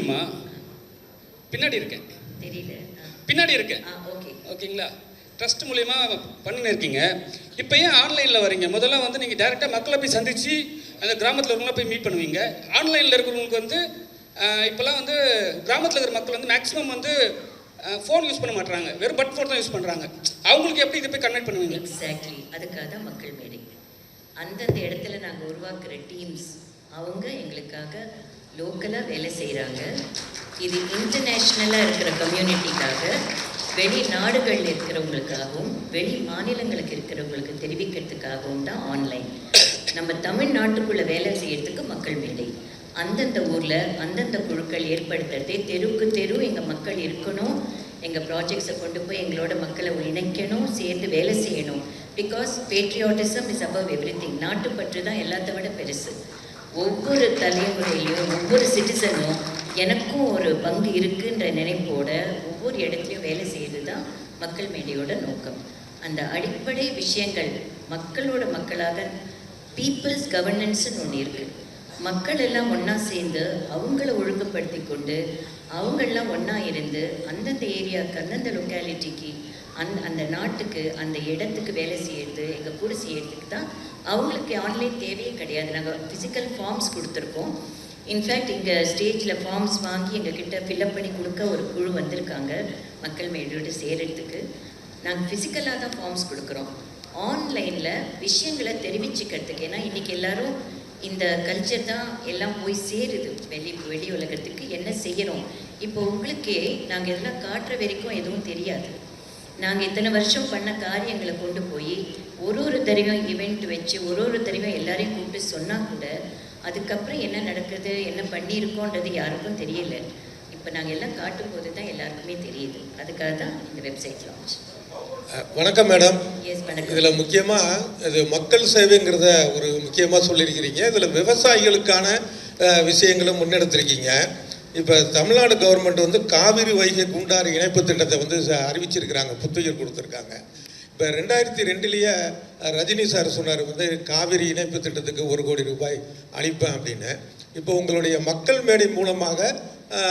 மூலியமா பின்னாடி இருக்கேன், தெரியல, பின்னாடி இருக்கேன். ஓகேங்களா? ட்ரஸ்ட் மூலியமா பண்ணின்னு இருக்கீங்க. இப்போ ஏன் ஆன்லைனில் வரீங்க? முதல்ல வந்து நீங்கள் டேரெக்டாக மக்களை போய் சந்தித்து அந்த கிராமத்தில் இருக்கிறவங்கள போய் மீட் பண்ணுவீங்க. ஆன்லைனில் இருக்கிறவங்களுக்கு வந்து இப்போலாம் வந்து கிராமத்தில் இருக்கிற மக்கள் வந்து மேக்ஸிமம் வந்து ஃபோன் யூஸ் பண்ண மாட்டாங்க, வெறும் பட் ஃபோன் தான் யூஸ் பண்ணுறாங்க. அவங்களுக்கு எப்படி இதை போய் கன்வெர்ட் பண்ணுவீங்க? எக்ஸாக்ட்லி, அதுக்காக தான் மக்கள் மேடை. அந்தந்த இடத்துல நாங்கள் உருவாக்குற டீம்ஸ் அவங்க எங்களுக்காக லோக்கலாக வேலை செய்கிறாங்க. இது இன்டர்நேஷ்னலாக இருக்கிற கம்யூனிட்டிக்காக, வெளிநாடுகளில் இருக்கிறவங்களுக்காகவும் வெளி மாநிலங்களுக்கு இருக்கிறவங்களுக்கு தெரிவிக்கிறதுக்காகவும் தான் ஆன்லைன். நம்ம தமிழ்நாட்டுக்குள்ளே வேலை செய்கிறதுக்கு மக்கள் மேடை. அந்தந்த ஊரில் அந்தந்த குழுக்கள் ஏற்படுத்துறதே, தெருவுக்கு தெரு எங்கள் மக்கள் இருக்கணும், எங்கள் ப்ராஜெக்ட்ஸை கொண்டு போய் எங்களோட மக்களை இணைக்கணும், சேர்ந்து வேலை செய்யணும். Because patriotism is above everything. நாட்டுப்பற்று தான் எல்லாத்த விட பெருசு. ஒவ்வொரு தலைமுறையிலையும் ஒவ்வொரு சிட்டிசனும் எனக்கும் ஒரு பங்கு இருக்குன்ற நினைப்போட ஒவ்வொரு இடத்துலையும் வேலை செய்கிறது தான் மக்கள் மேடையோட நோக்கம். அந்த அடிப்படை விஷயங்கள் மக்களோட மக்களாக பீப்புள்ஸ் கவர்னன்ஸ்னு ஒன்று இருக்குது. மக்கள் எல்லாம் ஒன்றா சேர்ந்து அவங்கள ஒழுங்குபடுத்தி கொண்டு அவங்களெலாம் ஒன்றா இருந்து அந்தந்த ஏரியாவுக்கு அந்தந்த லொக்காலிட்டிக்கு அந்த நாட்டுக்கு அந்த இடத்துக்கு வேலை செய்கிறது எங்கள் கூட செய்கிறதுக்கு தான். அவங்களுக்கு ஆன்லைன் தேவையே கிடையாது. நாங்கள் ஃபிசிக்கல் ஃபார்ம்ஸ் கொடுத்துருக்கோம். இன்ஃபேக்ட் இங்கே ஸ்டேஜில் ஃபார்ம்ஸ் வாங்கி எங்ககிட்ட ஃபில்அப் பண்ணி கொடுக்க ஒரு குழு வந்திருக்காங்க மக்கள் மேடையோடு சேர்கிறதுக்கு. நாங்கள் ஃபிசிக்கலாக தான் ஃபார்ம்ஸ் கொடுக்குறோம். ஆன்லைனில் விஷயங்களை தெரிவிச்சுக்கிறதுக்கு, ஏன்னா இன்றைக்கி எல்லோரும் இந்த கல்ச்சர் தான் எல்லாம் போய் சேருது வெளி உலகத்துக்கு. என்ன செய்யணும் இப்போ உங்களுக்கே நாங்கள் இதெல்லாம் காட்டுற வரைக்கும் எதுவும் தெரியாது. நாங்கள் இத்தனை வருஷம் பண்ண காரியங்களை கொண்டு போய் ஒரு தடவையும் ஈவெண்ட் வச்சு ஒரு தடவையும் எல்லாரையும் கூப்பிட்டு சொன்னால் கூட அதுக்கப்புறம் என்ன நடக்குது என்ன பண்ணியிருக்கோன்றது யாருக்கும் தெரியல. இப்போ நாங்கள் எல்லாம் காட்டும் போது தான் எல்லாருக்குமே தெரியுது. அதுக்காக தான் இந்த வெப்சைட் லான்ச். வணக்கம் மேடம். எஸ் வணக்கம். இதில் முக்கியமாக இது மக்கள் சேவைங்கிறத ஒரு முக்கியமாக சொல்லியிருக்கிறீங்க. இதில் விவசாயிகளுக்கான விஷயங்களும் முன்னெடுத்திருக்கீங்க. இப்போ தமிழ்நாடு கவர்மெண்ட் வந்து காவிரி வைகை குண்டாறு இணைப்பு திட்டத்தை வந்து அறிவிச்சிருக்கிறாங்க, புத்துயிர் கொடுத்துருக்காங்க. இப்போ 2002 ரஜினி சார் சொன்னார் வந்து காவிரி இணைப்பு திட்டத்துக்கு 1 கோடி ரூபாய் அளிப்பேன் அப்படின்னு. இப்போ உங்களுடைய மக்கள் மேடை மூலமாக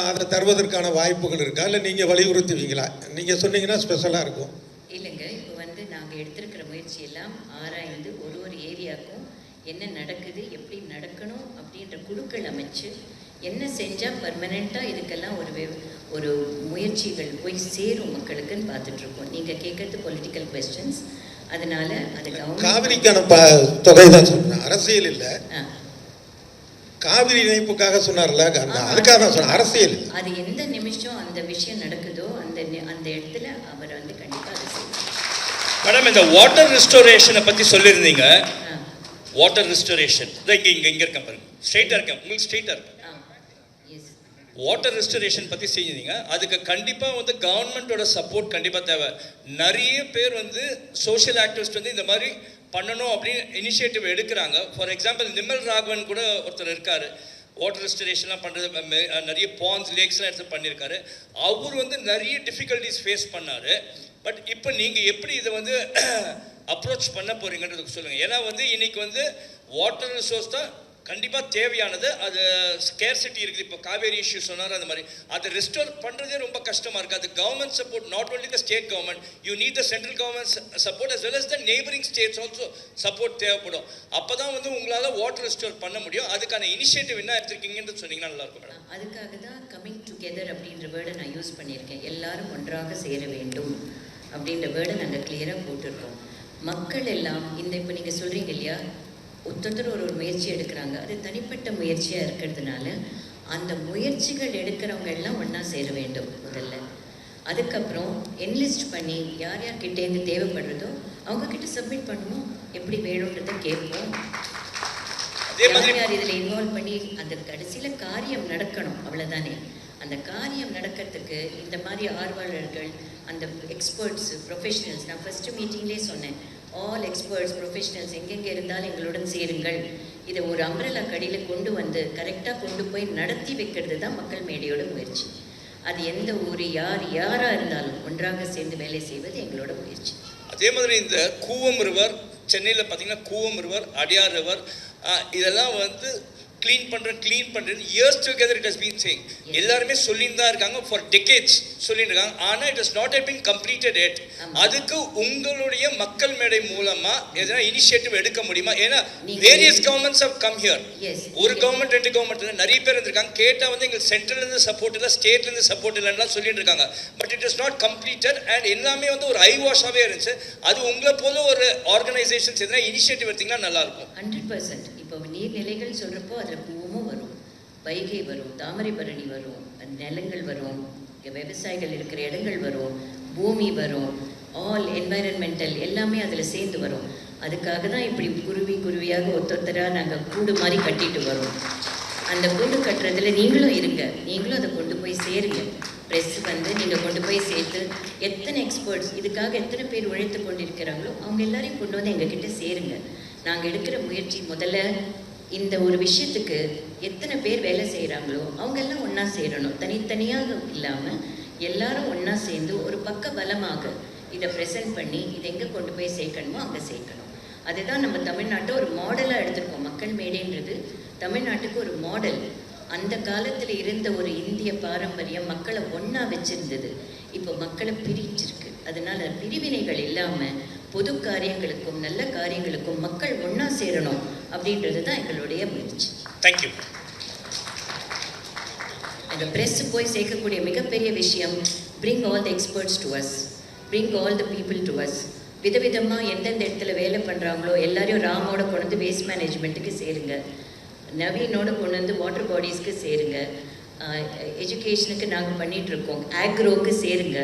அதை தருவதற்கான வாய்ப்புகள் இருக்கா, இல்லை நீங்கள் வலியுறுத்துவீங்களா? நீங்கள் சொன்னீங்கன்னா ஸ்பெஷலாக இருக்கும். இல்லைங்க, இப்போ வந்து நாங்கள் எடுத்திருக்கிற முயற்சி எல்லாம் ஆராய்ந்து ஒரு ஏரியாவுக்கும் என்ன நடக்குது எப்படி நடக்கணும் அப்படின்ற குழுக்கள் அமைச்சு என்ன செஞ்சால் பர்மனெண்ட்டாக இதுக்கெல்லாம் ஒரு முயற்சிகள் போய் சேரும் மக்களுக்குன்னு பார்த்துட்ருக்கோம். நீங்கள் கேட்குறது பொலிட்டிக்கல் கொஸ்டின்ஸ், அதனால் அதுக்கு காவிரிக்கான தொகை தான் சொன்னேன், அரசியல் இல்லை. காவிரி இணைப்புக்காக சொன்னார்ல, அதுக்காக தான் சொன்னேன், அரசியல். அது எந்த நிமிஷம் அந்த விஷயம் நடக்குதோ அந்த இடத்துல அவர் வந்து கண்டிப்பாக அதை செய்வார். மேடம், இந்த வாட்டர் ரெஸ்டோரேஷனை பற்றி சொல்லியிருந்தீங்க. வாட்டர் ரெஸ்டோரேஷன் இங்கே இருக்கேன் பாருங்க, ஸ்ட்ரெயிட்டாக இருக்கேன், உங்களுக்கு ஸ்ட்ரெயிட்டாக இருக்கு. வாட்டர் ரெஸ்டோரேஷன் பற்றி செஞ்சீங்க. அதுக்கு கண்டிப்பாக வந்து கவர்மெண்ட்டோட சப்போர்ட் கண்டிப்பாக தேவை. நிறைய பேர் வந்து சோஷியல் ஆக்டிவிஸ்ட் வந்து இந்த மாதிரி பண்ணணும் அப்படின்னு இனிஷியேட்டிவ் எடுக்கிறாங்க. ஃபார் எக்ஸாம்பிள் நிமல் ராகவன் கூட ஒருத்தர் இருக்கார், வாட்டர் ரெஸ்டரேஷன்லாம் பண்ணுறது, நிறைய பாண்ட்ஸ் லேக்ஸ்லாம் எடுத்து பண்ணியிருக்காரு. அவர் வந்து நிறைய டிஃபிகல்ட்டிஸ் ஃபேஸ் பண்ணார். பட் இப்போ நீங்கள் எப்படி இதை வந்து அப்ரோச் பண்ண போகிறீங்கன்றதுக்கு சொல்லுங்கள். ஏன்னா வந்து இன்றைக்கி வந்து வாட்டர் ரிசோர்ஸ் தான் கண்டிப்பாக தேவையானது. அது ஸ்கேர்சிட்டி இருக்குது. இப்போ காவேரி இஷ்யூ சொன்னார், அந்த மாதிரி அதை ரெஸ்டோர் பண்ணுறதே ரொம்ப கஷ்டமாக இருக்குது. அது government support, not only the state government, you need the central government support as well as the neighbouring states also support தேவைப்படும். அப்போ தான் வந்து உங்களால் வாட்டர் ரெஸ்டோர் பண்ண முடியும். அதுக்கான இனிஷியேட்டிவ் என்ன எடுத்துருக்கீங்கன்னு சொன்னீங்கன்னா நல்லாயிருக்கும் மேடம். அதுக்காக தான் கம்மிங் டுகெதர் அப்படின்ற வேர்டை நான் யூஸ் பண்ணியிருக்கேன். எல்லாரும் ஒன்றாக சேர வேண்டும் அப்படின்ற வேர்டை நாங்கள் கிளியராக போட்டிருக்கோம். மக்கள் எல்லாம் இப்போ நீங்கள் சொல்கிறீங்க இல்லையா, ஒருத்தர் ஒரு முயற்சி எடுக்கிறாங்க, அது தனிப்பட்ட முயற்சியாக இருக்கிறதுனால அந்த முயற்சிகள் எடுக்கிறவங்க எல்லாம் ஒன்றா சேர வேண்டும் முதல்ல. அதுக்கப்புறம் என்லிஸ்ட் பண்ணி யார் யார்கிட்டேருந்து தேவைப்படுறதோ அவங்கக்கிட்ட சப்மிட் பண்ணுவோம், எப்படி வேணுன்றதை கேட்போம். யார் யார் இதில் இன்வால்வ் பண்ணி அந்த கடைசியில் காரியம் நடக்கணும், அவ்வளோதானே. அந்த காரியம் நடக்கிறதுக்கு இந்த மாதிரி ஆர்வலர்கள், அந்த எக்ஸ்பர்ட்ஸ், ப்ரொஃபஷனல்ஸ், நான் ஃபஸ்ட்டு மீட்டிங்லேயே சொன்னேன், ஆல் எக்ஸ்பர்ட்ஸ் ப்ரொஃபஷனல்ஸ் எங்கெங்கே இருந்தாலும் எங்களுடன் சேருங்கள். இதை ஒரு அம்ப்ரெல்லா கடியில் கொண்டு வந்து கரெக்டாக கொண்டு போய் நடத்தி வைக்கிறது தான் மக்கள் மேடையோட முயற்சி. அது எந்த ஊர் யாராக இருந்தாலும் ஒன்றாக சேர்ந்து வேலை செய்வது எங்களோட முயற்சி. அதே மாதிரி இந்த கூவம் ரிவர், சென்னையில் பார்த்தீங்கன்னா கூவம் ரிவர், அடியார் ரிவர், இதெல்லாம் வந்து க்ளீன் பண்ணுறேன் years together it has been saying. எல்லாருமே சொல்லிட்டு தான் இருக்காங்க, ஃபார் டெக்கேட்ஸ் சொல்லிட்டு இருக்காங்க. ஆனால் it is not yet been completed yet. அதுக்கு உங்களுடைய மக்கள் மேடை மூலமா எதனா இனிஷியேட்டிவ் எடுக்க முடியுமா? ஏன்னா various governments have come here. ஒரு கவர்மெண்ட் 2 கவர்மெண்ட் நிறைய பேர் இருந்திருக்காங்க. கேட்டால் வந்து எங்களுக்கு சென்ட்ரல் இருந்து சப்போர்ட் இல்லை, ஸ்டேட்ல இருந்து சப்போர்ட் இல்லைன்னா சொல்லிட்டு இருக்காங்க. But it is not completed and எல்லாமே வந்து ஒரு ஐ வாஷாகவே இருந்துச்சு. அது உங்களை போல ஒரு ஆர்கனைசேஷன்ஸ் எதனா இனிஷியேட்டிவ் எடுத்தீங்கன்னா நல்லா இருக்கும். 100%. இப்போ நீர்நிலைகள் சொல்கிறப்போ அதில் பூவும் வரும், வைகை வரும், தாமிரபரணி வரும், நிலங்கள் வரும், விவசாயிகள் இருக்கிற இடங்கள் வரும், பூமி வரும், ஆல் என்வாயரன்மெண்டல் எல்லாமே அதில் சேர்ந்து வரும். அதுக்காக தான் இப்படி குருவியாக ஒத்தொத்தராக நாங்கள் கூடு மாதிரி கட்டிட்டு வரோம். அந்த கூடு கட்டுறதுல நீங்களும் இருங்க, நீங்களும் அதை கொண்டு போய் சேருங்க. ப்ரெஸ் வந்து நீங்கள் கொண்டு போய் சேர்த்து எத்தனை எக்ஸ்பர்ட்ஸ் இதுக்காக எத்தனை பேர் உழைத்து கொண்டிருக்கிறாங்களோ அவங்க எல்லாரையும் கொண்டு வந்து எங்ககிட்ட சேருங்க. நாங்கள் எடுக்கிற முயற்சி முதல்ல இந்த ஒரு விஷயத்துக்கு எத்தனை பேர் வேலை செய்கிறாங்களோ அவங்கெல்லாம் ஒன்றா சேரணும். தனித்தனியாக இல்லாமல் எல்லாரும் ஒன்றா சேர்ந்து ஒரு பக்க பலமாக இதை ப்ரெசென்ட் பண்ணி இதை எங்கே கொண்டு போய் சேர்க்கணுமோ அங்கே சேர்க்கணும். அதுதான் நம்ம தமிழ்நாட்டை ஒரு மாடலாக எடுத்திருக்கோம். மக்கள் மேடைன்றது தமிழ்நாட்டுக்கு ஒரு மாடல். அந்த காலத்தில் இருந்த ஒரு இந்திய பாரம்பரியம் மக்களை ஒன்றா வச்சுருந்தது. இப்போ மக்களை பிரிச்சிருக்கு. அதனால் பிரிவினைகள் இல்லாமல் பொது காரியங்களுக்கும் நல்ல காரியங்களுக்கும் மக்கள் ஒன்றா சேரணும் அப்படின்றது தான் எங்களுடைய முயற்சி. தேங்க்யூ. அந்த ப்ரெஸ் போய் சேர்க்கக்கூடிய மிகப்பெரிய விஷயம், bring all the experts to us, bring all the people to us. விதவிதமாக எந்தெந்த இடத்துல வேலை பண்ணுறாங்களோ எல்லாரையும் ராமோட கொண்டு வந்து வேஸ்ட் மேனேஜ்மெண்ட்டுக்கு சேருங்க, நவீனோட கொண்டு வந்து வாட்டர் பாடிஸ்க்கு சேருங்க, எஜுகேஷனுக்கு நாங்கள் பண்ணிகிட்ருக்கோம், ஆக்ரோவுக்கு சேருங்க,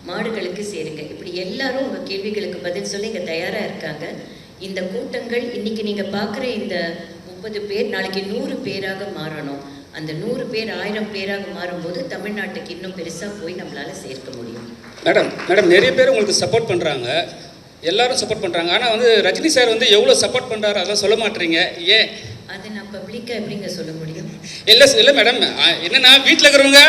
மாடுகளுக்கு சேருங்க. இப்படி எல்லாரும் உங்கள் கேள்விகளுக்கு பதில் சொல்லி இங்கே தயாராக இருக்காங்க. இந்த கூட்டங்கள் இன்றைக்கி நீங்கள் பார்க்குற இந்த 30 பேர் நாளைக்கு 100 பேராக மாறணும். அந்த 100 பேர் 1000 பேராக மாறும்போது தமிழ்நாட்டுக்கு இன்னும் பெருசாக போய் நம்மளால் சேர்க்க முடியும். மேடம் நிறைய பேர் உங்களுக்கு சப்போர்ட் பண்ணுறாங்க, எல்லாரும் சப்போர்ட் பண்ணுறாங்க. ஆனால் வந்து ரஜினி சார் வந்து எவ்வளோ சப்போர்ட் பண்ணுறாரு அதெல்லாம் சொல்ல மாட்டேறீங்க, ஏன்? அதை நான் பப்ளிக்காக எப்படிங்க சொல்ல முடியும்? இல்லை மேடம், என்னன்னா வீட்டில் இருக்கிறவங்க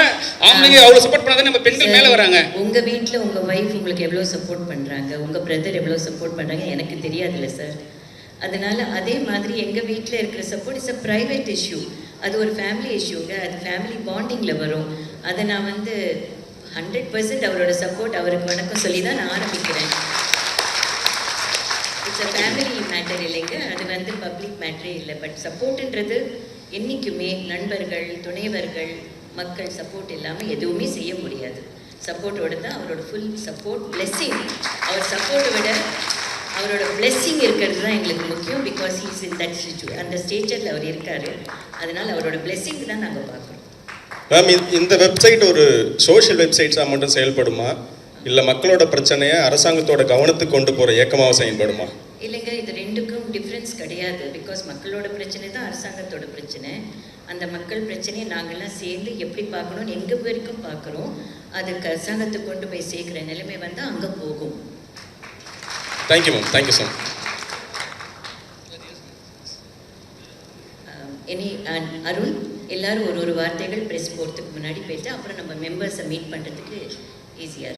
ஆம்பளைங்க அவ்வளோ சப்போர்ட் பண்ணாதான் நம்ம பெண்கள் மேலே வராங்க. உங்கள் வீட்டில் உங்கள் ஒய்ஃப் உங்களுக்கு எவ்வளோ சப்போர்ட் பண்ணுறாங்க, உங்கள் பிரதர் எவ்வளோ சப்போர்ட் பண்ணுறாங்க எனக்கு தெரியாதுல்ல சார். அதனால் அதே மாதிரி எங்கள் வீட்டில் இருக்கிற support is a private issue. அது ஒரு ஃபேமிலி இஷ்யூங்க, அது ஃபேமிலி பாண்டிங்கில் வரும். அதை நான் வந்து 100% அவரோட சப்போர்ட் அவருக்கு வணக்கம் சொல்லி தான் நான் ஆரம்பிக்கிறேன். இட்ஸ் அ ஃபேமிலி மேட்டர் இல்லைங்க, அது வந்து பப்ளிக் மேட்டரே இல்லை. பட் சப்போர்ட்டுன்றது என்றைக்குமே நண்பர்கள், துணைவர்கள், மக்கள் சப்போர்ட் இல்லாமல் எதுவுமே செய்ய முடியாது. சப்போர்ட்டோடு தான் அவரோட ஃபுல் சப்போர்ட், பிளெஸ்ஸிங். அவர் சப்போர்ட்டை விட அவரோட பிளெஸ்ஸிங் இருக்கிறது தான் எங்களுக்கு முக்கியம். பிகாஸ் ஹீஸ் இன் தட் அந்த ஸ்டேஜரில் அவர் இருக்கார். அதனால் அவரோட பிளெஸ்ஸிங் தான் நாங்கள் பார்க்குறோம். மேம், இந்த வெப்சைட் ஒரு சோஷியல் வெப்சைட்ஸாக மட்டும் செயல்படுமா, இல்லை மக்களோட பிரச்சனையை அரசாங்கத்தோட கவனத்துக்கு கொண்டு போகிற இயக்கமாக செயல்படுமா? இல்லைங்க, இது ரெண்டுக்கும் டிஃப்ரென்ஸ் கிடையாது. பிகாஸ் மக்களோட பிரச்சனை தான் அரசாங்கத்தோட பிரச்சனை. அந்த மக்கள் பிரச்சனையை நாங்கள்லாம் சேர்ந்து எப்படி பார்க்கணும்னு எங்கள் வரைக்கும் பார்க்குறோம். அதுக்கு அரசாங்கத்துக்கு கொண்டு போய் சேர்க்குற நிலைமை வந்து அங்கே போகும். Thank you ma'am, thank you so much. Arun, எல்லாரும் ஒரு வார்த்தைகள் ப்ரெஸ் போகிறதுக்கு முன்னாடி போயிட்டு அப்புறம் நம்ம மெம்பர்ஸை மீட் பண்ணுறதுக்கு ஈஸியாக